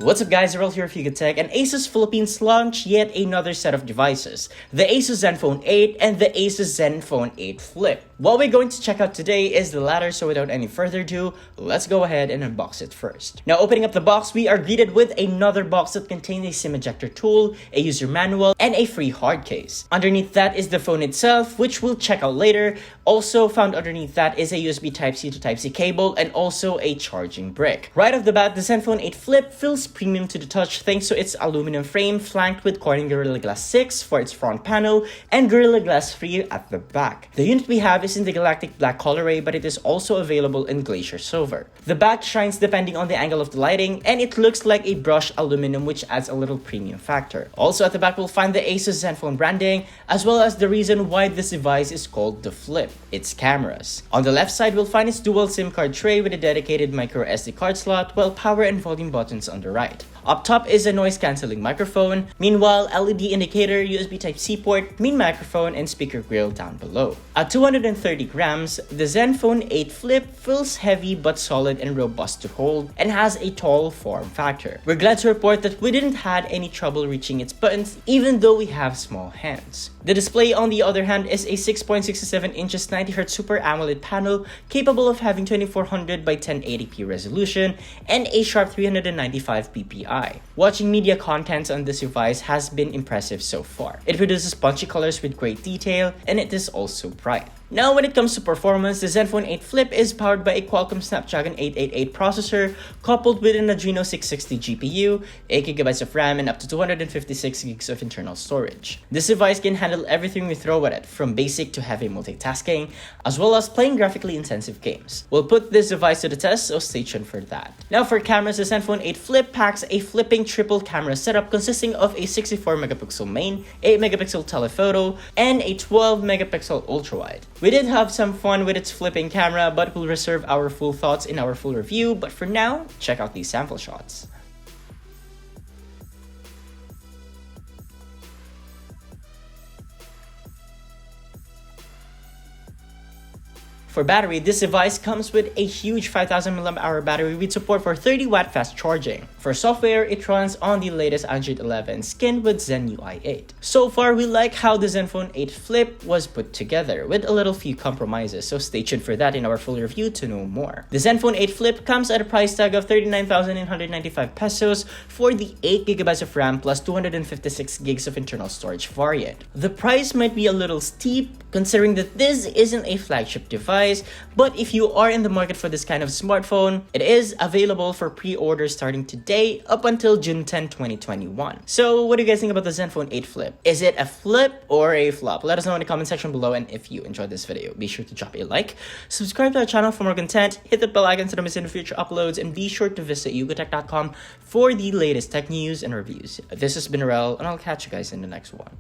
What's up guys, Earl here with Hugo Tech, and ASUS Philippines launched yet another set of devices, the ASUS Zenfone 8 and the ASUS Zenfone 8 Flip. What we're going to check out today is the latter, so without any further ado, let's go ahead and unbox it first. Now opening up the box, we are greeted with another box that contains a SIM ejector tool, a user manual, and a free hard case. Underneath that is the phone itself, which we'll check out later. Also found underneath that is a USB Type-C to Type-C cable and also a charging brick. Right off the bat, the Zenfone 8 Flip feels premium to the touch thanks to its aluminum frame flanked with Corning Gorilla Glass 6 for its front panel and Gorilla Glass 3 at the back. The unit we have is in the Galactic Black colorway, but it is also available in Glacier Silver. The back shines depending on the angle of the lighting, and it looks like a brushed aluminum, which adds a little premium factor. Also at the back we'll find the ASUS Zenfone branding, as well as the reason why this device is called the Flip, its cameras. On the left side we'll find its dual SIM card tray with a dedicated micro SD card slot, while power and volume buttons on the right. Up top is a noise cancelling microphone, meanwhile LED indicator, USB Type-C port, main microphone, and speaker grill down below. At 230 grams, the Zenfone 8 Flip feels heavy but solid and robust to hold and has a tall form factor. We're glad to report that we didn't had any trouble reaching its buttons even though we have small hands. The display on the other hand is a 6.67 inches 90Hz Super AMOLED panel capable of having 2400 by 1080p resolution and a sharp 395 ppi. Watching media contents on this device has been impressive so far. It produces punchy colors with great detail, and it is also bright. Now when it comes to performance, the Zenfone 8 Flip is powered by a Qualcomm Snapdragon 888 processor coupled with an Adreno 660 GPU, 8GB of RAM, and up to 256GB of internal storage. This device can handle everything we throw at it, from basic to heavy multitasking, as well as playing graphically intensive games. We'll put this device to the test, so stay tuned for that. Now for cameras, the Zenfone 8 Flip packs a flipping triple camera setup consisting of a 64MP main, 8MP telephoto, and a 12MP ultrawide. We did have some fun with its flipping camera, but we'll reserve our full thoughts in our full review. But for now, check out these sample shots. For battery, this device comes with a huge 5000mAh battery with support for 30W fast charging. For software, it runs on the latest Android 11 skin with Zen UI 8. So far, we like how the Zenfone 8 Flip was put together, with a little few compromises, so stay tuned for that in our full review to know more. The Zenfone 8 Flip comes at a price tag of 39,995 pesos for the 8GB of RAM plus 256GB of internal storage variant. The price might be a little steep, considering that this isn't a flagship device, but if you are in the market for this kind of smartphone, it is available for pre-order starting today up until June 10, 2021. So what do you guys think about the Zenfone 8 Flip? Is it a flip or a flop? Let us know in the comment section below, and if you enjoyed this video, be sure to drop a like, subscribe to our channel for more content, hit the bell icon so don't miss any future uploads, and be sure to visit hugotech.com for the latest tech news and reviews. This has been Rel, and I'll catch you guys in the next one.